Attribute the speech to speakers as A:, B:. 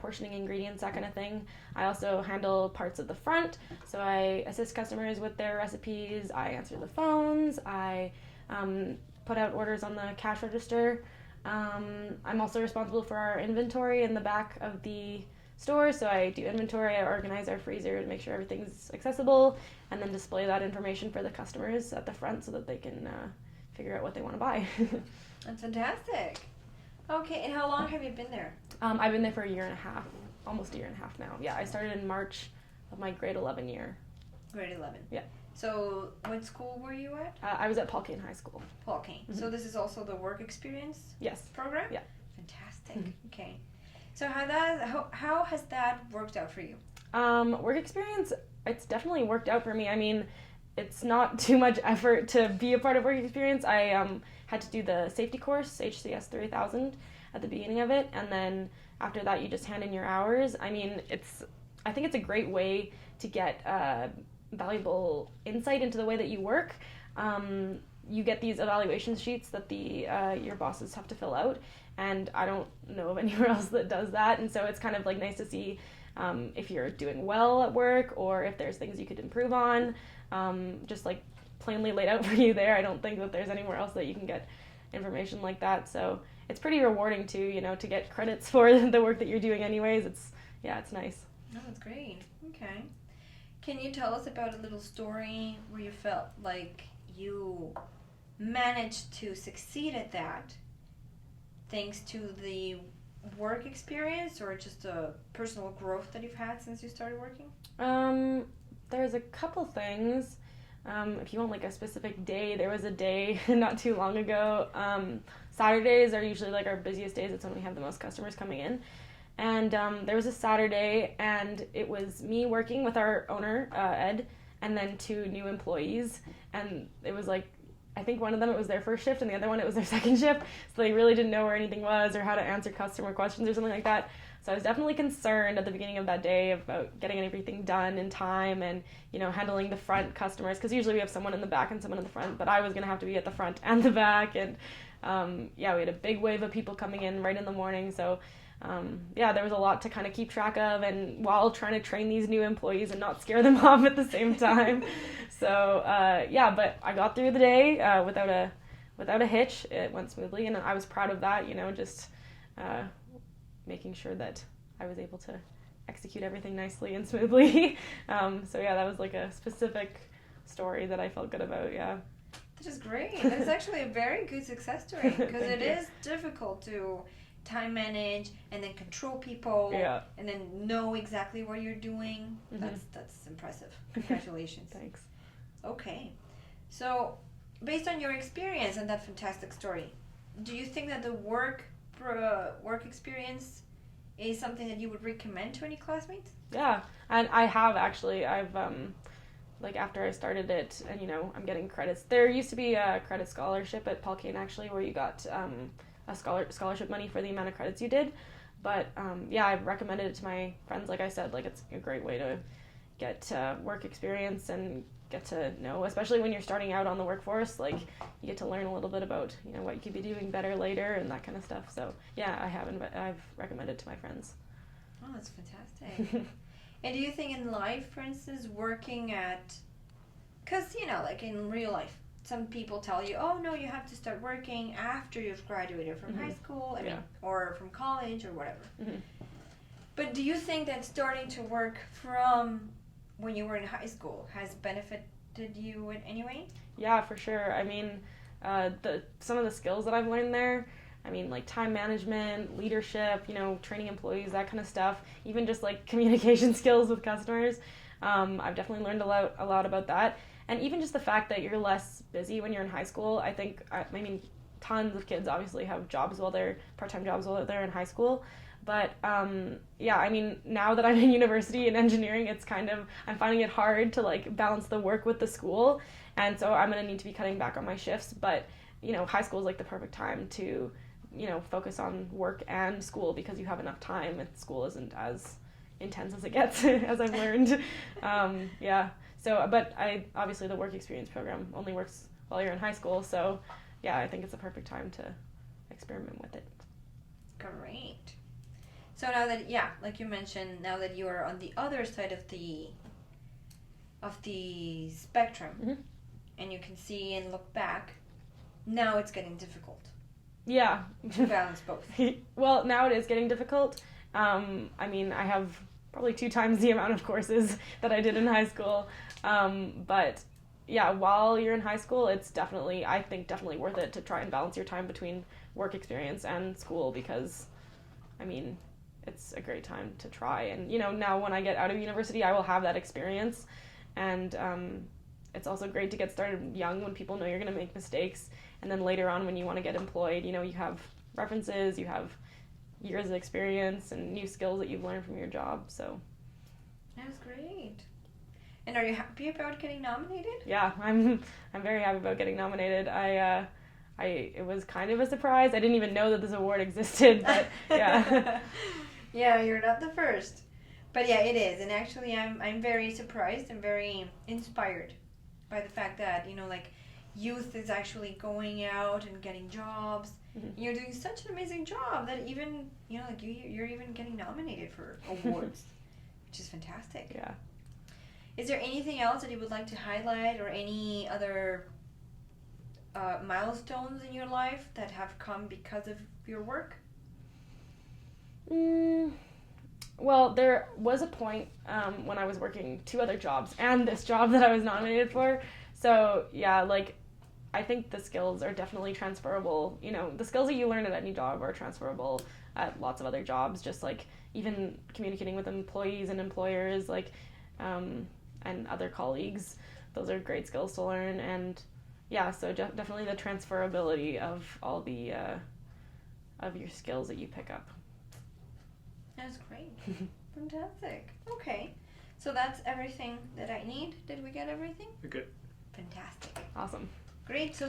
A: portioning ingredients, that kind of thing. I also handle parts of the front, so I assist customers with their recipes, I answer the phones, I put out orders on the cash register. I'm also responsible for our inventory in the back of the store, so I do inventory, I organize our freezer to make sure everything's accessible, and then display that information for the customers at the front so that they can figure out what they want to buy.
B: That's fantastic. Okay, and how long have you been there?
A: I've been there for a year and a half, almost a year and a half now. Yeah, I started in March of my grade 11 year.
B: Grade 11.
A: Yeah.
B: So what school were you at?
A: I was at Paul Kane High School.
B: Paul Kane. So this is also the work experience
A: Yes.
B: program?
A: Yeah.
B: Fantastic. Okay. So how has that worked out for you?
A: Work experience, it's definitely worked out for me. I mean, it's not too much effort to be a part of work experience. I had to do the safety course, HCS 3000, at the beginning of it, and then after that you just hand in your hours. I mean, I think it's a great way to get valuable insight into the way that you work. You get these evaluation sheets that your bosses have to fill out, and I don't know of anywhere else that does that, and so it's kind of like nice to see if you're doing well at work or if there's things you could improve on, just like plainly laid out for you there. I don't think that there's anywhere else that you can get information like that, so it's pretty rewarding too, to get credits for the work that you're doing anyways. It's nice.
B: Oh, that's great. Okay. Can you tell us about a little story where you felt like you managed to succeed at that thanks to the work experience or just a personal growth that you've had since you started working?
A: There's a couple things. If you want like a specific day, there was a day not too long ago. Saturdays are usually like our busiest days. It's when we have the most customers coming in. And there was a Saturday, and it was me working with our owner, Ed, and then 2 new employees. And it was like, I think one of them, it was their first shift, and the other one, it was their second shift. So they really didn't know where anything was or how to answer customer questions or something like that. So I was definitely concerned at the beginning of that day about getting everything done in time and, handling the front customers. Because usually we have someone in the back and someone in the front, but I was going to have to be at the front and the back. And, we had a big wave of people coming in right in the morning. So, there was a lot to kind of keep track of, and while trying to train these new employees and not scare them off at the same time. So, but I got through the day without a hitch. It went smoothly, and I was proud of that, just making sure that I was able to execute everything nicely and smoothly. That was like a specific story that I felt good about, yeah.
B: That is great. That is actually a very good success story, because it is difficult to time manage and then control people and then know exactly what you're doing. Mm-hmm. That's impressive. Congratulations.
A: Thanks.
B: Okay. So, based on your experience and that fantastic story, do you think that the work experience is something that you would recommend to any classmates?
A: Yeah, and I have actually. I've after I started it, and I'm getting credits. There used to be a credit scholarship at Paul Kane actually, where you got a scholarship money for the amount of credits you did. But I've recommended it to my friends. Like I said, it's a great way to get work experience and get to know, especially when you're starting out on the workforce, you get to learn a little bit about what you could be doing better later and that kind of stuff. So I've recommended it to my friends.
B: Oh, that's fantastic. And do you think in life, for instance, working at, because in real life, some people tell you, oh no, you have to start working after you've graduated from high school, or from college or whatever. Mm-hmm. But do you think that starting to work from when you were in high school has benefited you in any way? Yeah, for sure. I mean, some of the skills that I've learned there, time management, leadership, training employees, that kind of stuff, even just communication skills with customers. I've definitely learned a lot about that. And even just the fact that you're less busy when you're in high school. I think, tons of kids obviously have jobs part-time jobs while they're in high school. But, now that I'm in university and engineering, I'm finding it hard to, balance the work with the school. And so I'm going to need to be cutting back on my shifts. But, high school is, the perfect time to, focus on work and school because you have enough time and school isn't as intense as it gets, as I've learned. So, but obviously the work experience program only works while you're in high school. So, I think it's a perfect time to experiment with it. Great. So now that, yeah, like you mentioned, now that you are on the other side of the spectrum,
A: Mm-hmm.
B: and you can see and look back, now it's getting difficult
A: Yeah.
B: to balance both.
A: Well, now it is getting difficult. I mean, I have probably 2 times the amount of courses that I did in high school. But yeah, while you're in high school, it's definitely, I think, definitely worth it to try and balance your time between work experience and school because, I mean, it's a great time to try. And, you know, now when I get out of university, I will have that experience. And it's also great to get started young when people know you're going to make mistakes. And then later on when you want to get employed, you know, you have references, you have years of experience and new skills that you've learned from your job. So
B: That's great. And are you happy about getting nominated?
A: yeah, I'm very happy about getting nominated. It was kind of a surprise. I didn't even know that this award existed, but yeah.
B: Yeah, you're not the first. But yeah, it is. And actually I'm very surprised and very inspired by the fact that, you know, like youth is actually going out and getting jobs.
A: Mhm.
B: You're doing such an amazing job that even, you know, like you're even getting nominated for awards, which is fantastic.
A: Yeah.
B: Is there anything else that you would like to highlight or any other milestones in your life that have come because of your work?
A: Well, there was a point when I was working 2 other jobs and this job that I was nominated for. So yeah, like I think the skills are definitely transferable. You know, the skills that you learn at any job are transferable at lots of other jobs. Just like even communicating with employees and employers, like and other colleagues. Those are great skills to learn. And yeah, so definitely the transferability of all the of your skills that you pick up.
B: That's great. Fantastic. Okay. So that's everything that I need. Did we get everything?
C: You're good.
B: Fantastic.
A: Awesome.
B: Great. So